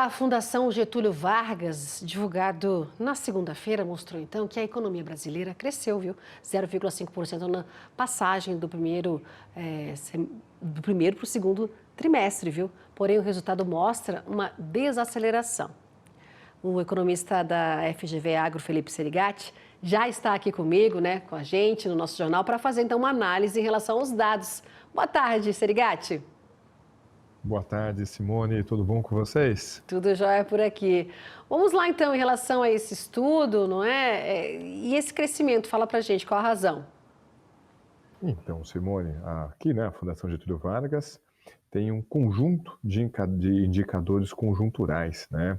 da Fundação Getúlio Vargas, divulgado na segunda-feira, mostrou então que a economia brasileira cresceu, viu? 0,5% na passagem do primeiro para o segundo trimestre, viu? Porém, o resultado mostra uma desaceleração. O economista da FGV Agro, Felipe Serigati, já está aqui comigo, né, com a gente, no nosso jornal, para fazer então uma análise em relação aos dados. Boa tarde, Serigati. Boa tarde, Simone. Tudo bom com vocês? Tudo jóia por aqui. Vamos lá, então, em relação a esse estudo, não é? E esse crescimento, fala pra gente qual a razão. Então, Simone, aqui, né, a Fundação Getúlio Vargas tem um conjunto de indicadores conjunturais, né,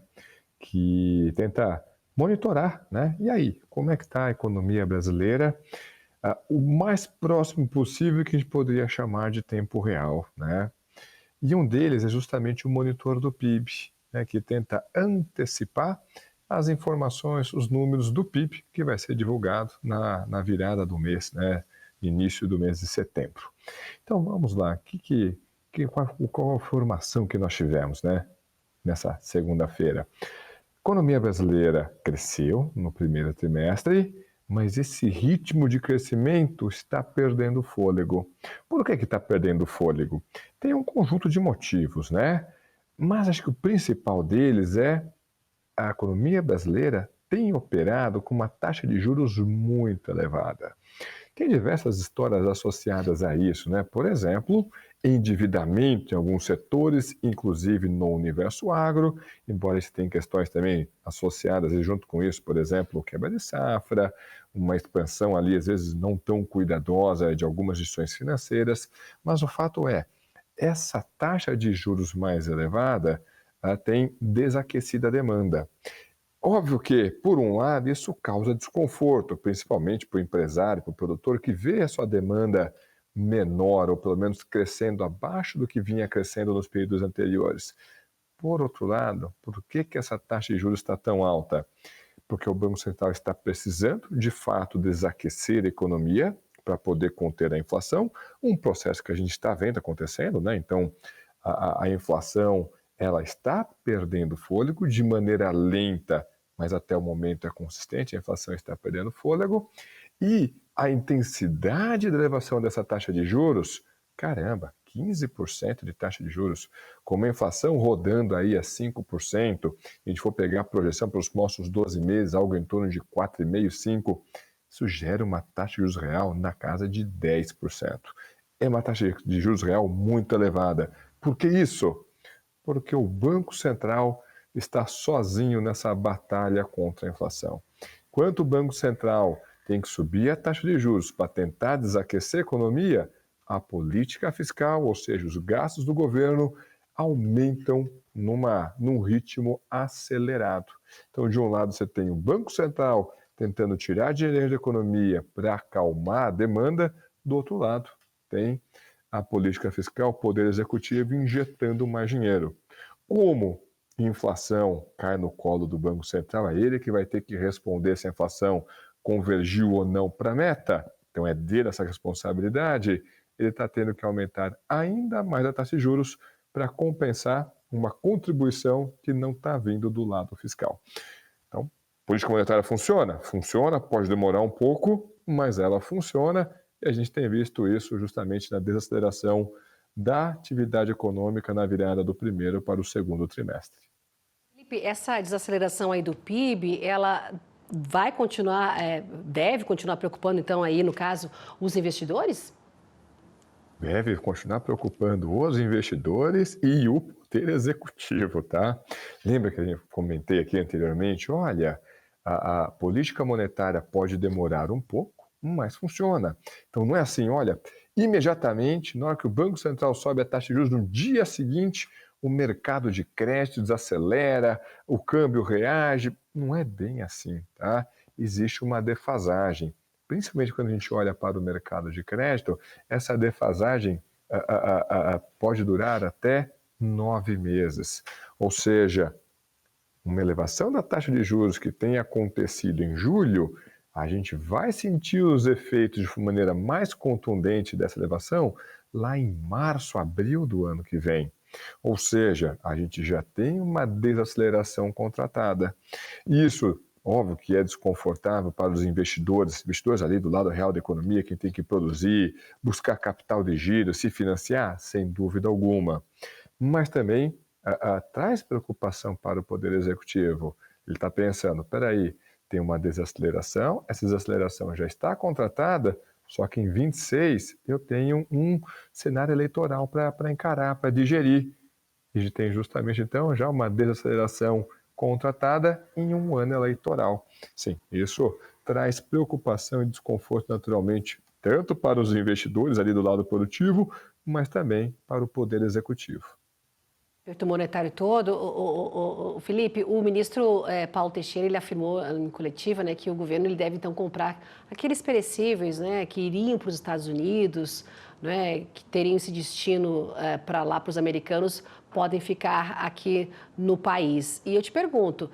que tenta monitorar, né, e aí, como é que está a economia brasileira, o mais próximo possível que a gente poderia chamar de tempo real, né? E um deles é justamente o monitor do PIB, né, que tenta antecipar as informações, os números do PIB que vai ser divulgado na virada do mês, né, início do mês de setembro. Então vamos lá, qual a formação que nós tivemos, né, nessa segunda-feira? A economia brasileira cresceu no primeiro trimestre, mas esse ritmo de crescimento está perdendo fôlego. Por que está perdendo fôlego? Tem um conjunto de motivos, né? Mas acho que o principal deles é a economia brasileira tem operado com uma taxa de juros muito elevada. Tem diversas histórias associadas a isso, né? Por exemplo, endividamento em alguns setores, inclusive no universo agro, embora isso tenha questões também associadas e junto com isso, por exemplo, quebra de safra, uma expansão ali às vezes não tão cuidadosa de algumas instituições financeiras, mas o fato é, essa taxa de juros mais elevada tem desaquecido a demanda. Óbvio que, por um lado, isso causa desconforto, principalmente para o empresário, para o produtor, que vê a sua demanda menor, ou pelo menos crescendo abaixo do que vinha crescendo nos períodos anteriores. Por outro lado, por que essa taxa de juros está tão alta? Porque o Banco Central está precisando, de fato, desaquecer a economia para poder conter a inflação, um processo que a gente está vendo acontecendo, né? Então, a inflação ela está perdendo fôlego de maneira lenta, mas até o momento é consistente, a inflação está perdendo fôlego, e a intensidade de elevação dessa taxa de juros, caramba, 15% de taxa de juros, com uma inflação rodando aí a 5%, se a gente for pegar a projeção para os próximos 12 meses, algo em torno de 4,5%, 5%, isso gera uma taxa de juros real na casa de 10%. É uma taxa de juros real muito elevada. Por que isso? Porque o Banco Central está sozinho nessa batalha contra a inflação. Enquanto o Banco Central tem que subir a taxa de juros para tentar desaquecer a economia, a política fiscal, ou seja, os gastos do governo, aumentam num ritmo acelerado. Então, de um lado, você tem o Banco Central tentando tirar dinheiro da economia para acalmar a demanda, do outro lado, tem a política fiscal, o poder executivo injetando mais dinheiro. Como inflação cai no colo do Banco Central, é ele que vai ter que responder se a inflação convergiu ou não para a meta, então é dele essa responsabilidade, ele está tendo que aumentar ainda mais a taxa de juros para compensar uma contribuição que não está vindo do lado fiscal. Então, política monetária funciona? Funciona, pode demorar um pouco, mas ela funciona e a gente tem visto isso justamente na desaceleração da atividade econômica na virada do primeiro para o segundo trimestre. Felipe, essa desaceleração aí do PIB, ela vai continuar, deve continuar preocupando, então, aí, no caso, os investidores? Deve continuar preocupando os investidores e o poder executivo, tá? Lembra que eu comentei aqui anteriormente? Olha, a política monetária pode demorar um pouco, mas funciona. Então não é assim, olha, imediatamente, na hora que o Banco Central sobe a taxa de juros, no dia seguinte, o mercado de crédito desacelera, o câmbio reage. Não é bem assim, tá? Existe uma defasagem. Principalmente quando a gente olha para o mercado de crédito, essa defasagem pode durar até 9 meses. Ou seja, uma elevação da taxa de juros que tem acontecido em julho, a gente vai sentir os efeitos de maneira mais contundente dessa elevação lá em março, abril do ano que vem. Ou seja, a gente já tem uma desaceleração contratada. Isso, óbvio que é desconfortável para os investidores ali do lado real da economia, quem tem que produzir, buscar capital de giro, se financiar, sem dúvida alguma. Mas também traz preocupação para o Poder Executivo. Ele está pensando, peraí, tem uma desaceleração, essa desaceleração já está contratada, só que em 26 eu tenho um cenário eleitoral para encarar, para digerir. E a gente tem justamente, então, já uma desaceleração contratada em um ano eleitoral. Sim, isso traz preocupação e desconforto naturalmente, tanto para os investidores ali do lado produtivo, mas também para o Poder Executivo. Aperto monetário todo, o Felipe, o ministro Paulo Teixeira, ele afirmou em coletiva, né, que o governo ele deve então comprar aqueles perecíveis, né, que iriam para os Estados Unidos, né, que teriam esse destino para lá, para os americanos, podem ficar aqui no país. E eu te pergunto,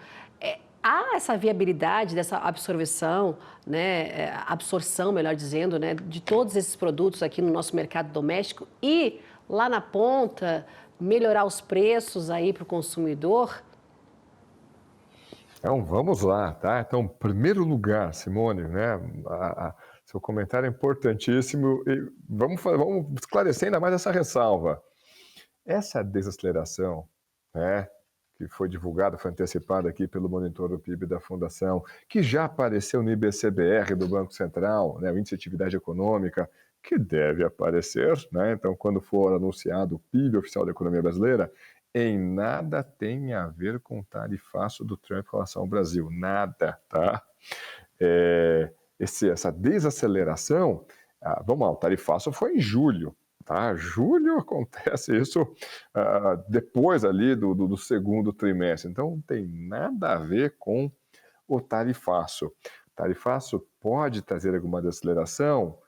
há essa viabilidade dessa absorção, né, absorção, melhor dizendo, né, de todos esses produtos aqui no nosso mercado doméstico e lá na ponta melhorar os preços aí para o consumidor? Então, vamos lá, tá? Então, em primeiro lugar, Simone, né, seu comentário é importantíssimo e vamos esclarecer ainda mais essa ressalva. Essa desaceleração, né, que foi divulgada, foi antecipada aqui pelo monitor do PIB da Fundação, que já apareceu no IBCBR do Banco Central, né, o Índice de Atividade Econômica, que deve aparecer, né? Então, quando for anunciado o PIB oficial da economia brasileira, em nada tem a ver com o tarifaço do Trump em relação ao Brasil, nada, tá? Essa desaceleração, vamos lá, o tarifaço foi em julho, tá? Julho acontece isso depois ali do segundo trimestre, então não tem nada a ver com o tarifaço. O tarifaço pode trazer alguma desaceleração?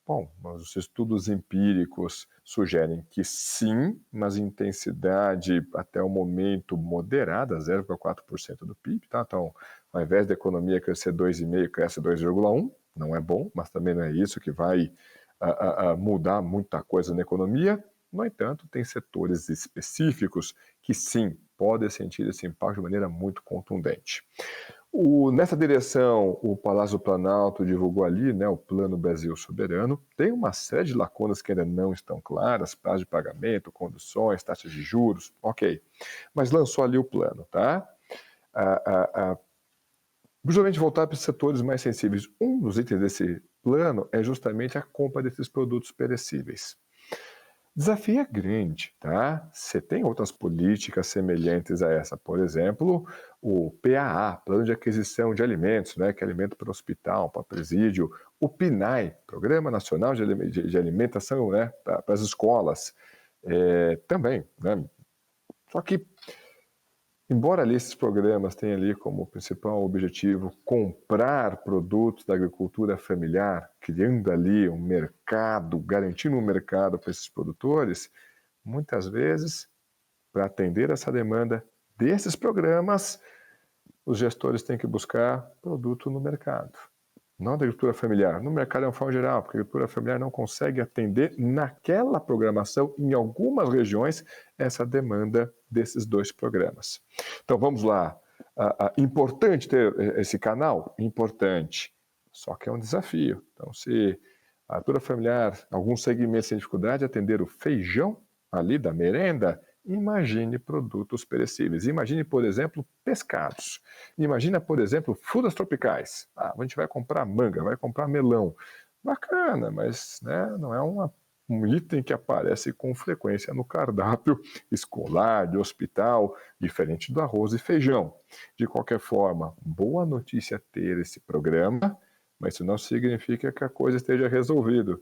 Bom, mas os estudos empíricos sugerem que sim, mas intensidade até o momento moderada, 0,4% do PIB, tá? Então, ao invés da economia crescer 2,5%, cresce 2,1%, não é bom, mas também não é isso que vai mudar muita coisa na economia. No entanto, tem setores específicos que sim, podem sentir esse impacto de maneira muito contundente. Nessa direção, o Palácio do Planalto divulgou ali, né, o Plano Brasil Soberano. Tem uma série de lacunas que ainda não estão claras, prazo de pagamento, condições, taxas de juros, ok. Mas lançou ali o plano, tá? Justamente voltar para os setores mais sensíveis. Um dos itens desse plano é justamente a compra desses produtos perecíveis. Desafio é grande, tá? Você tem outras políticas semelhantes a essa, por exemplo, o PAA, Plano de Aquisição de Alimentos, né, que é alimento para hospital, para presídio, o PNAE, Programa Nacional de Alimentação, né, para as escolas, também, né? Só que, embora ali esses programas tenham ali como principal objetivo comprar produtos da agricultura familiar, criando ali um mercado, garantindo um mercado para esses produtores, muitas vezes, para atender essa demanda desses programas, os gestores têm que buscar produto no mercado. Não da agricultura familiar, no mercado de uma forma geral, porque a agricultura familiar não consegue atender naquela programação, em algumas regiões, essa demanda desses dois programas. Então vamos lá. Importante ter esse canal? Importante. Só que é um desafio. Então, se a agricultura familiar, alguns segmentos têm dificuldade de atender o feijão ali da merenda, imagine produtos perecíveis. Imagine, por exemplo, pescados. Imagina, por exemplo, frutas tropicais. A gente vai comprar manga, vai comprar melão. Bacana, mas né, não é um item que aparece com frequência no cardápio escolar, de hospital, diferente do arroz e feijão. De qualquer forma, boa notícia ter esse programa, mas isso não significa que a coisa esteja resolvida.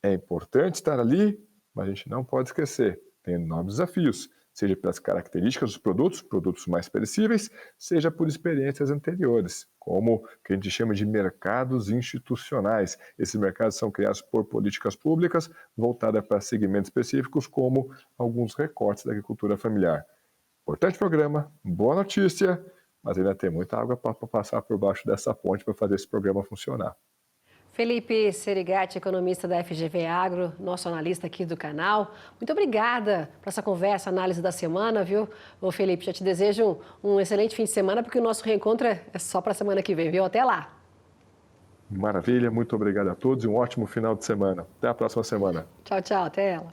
É importante estar ali, mas a gente não pode esquecer. Tem novos desafios, seja pelas características dos produtos mais perecíveis, seja por experiências anteriores, como o que a gente chama de mercados institucionais. Esses mercados são criados por políticas públicas voltadas para segmentos específicos, como alguns recortes da agricultura familiar. Importante programa, boa notícia, mas ainda tem muita água para passar por baixo dessa ponte para fazer esse programa funcionar. Felipe Serigati, economista da FGV Agro, nosso analista aqui do canal. Muito obrigada por essa conversa, análise da semana, viu? Ô Felipe, já te desejo um excelente fim de semana, porque o nosso reencontro é só para a semana que vem, viu? Até lá. Maravilha, muito obrigado a todos e um ótimo final de semana. Até a próxima semana. Tchau, tchau, até ela.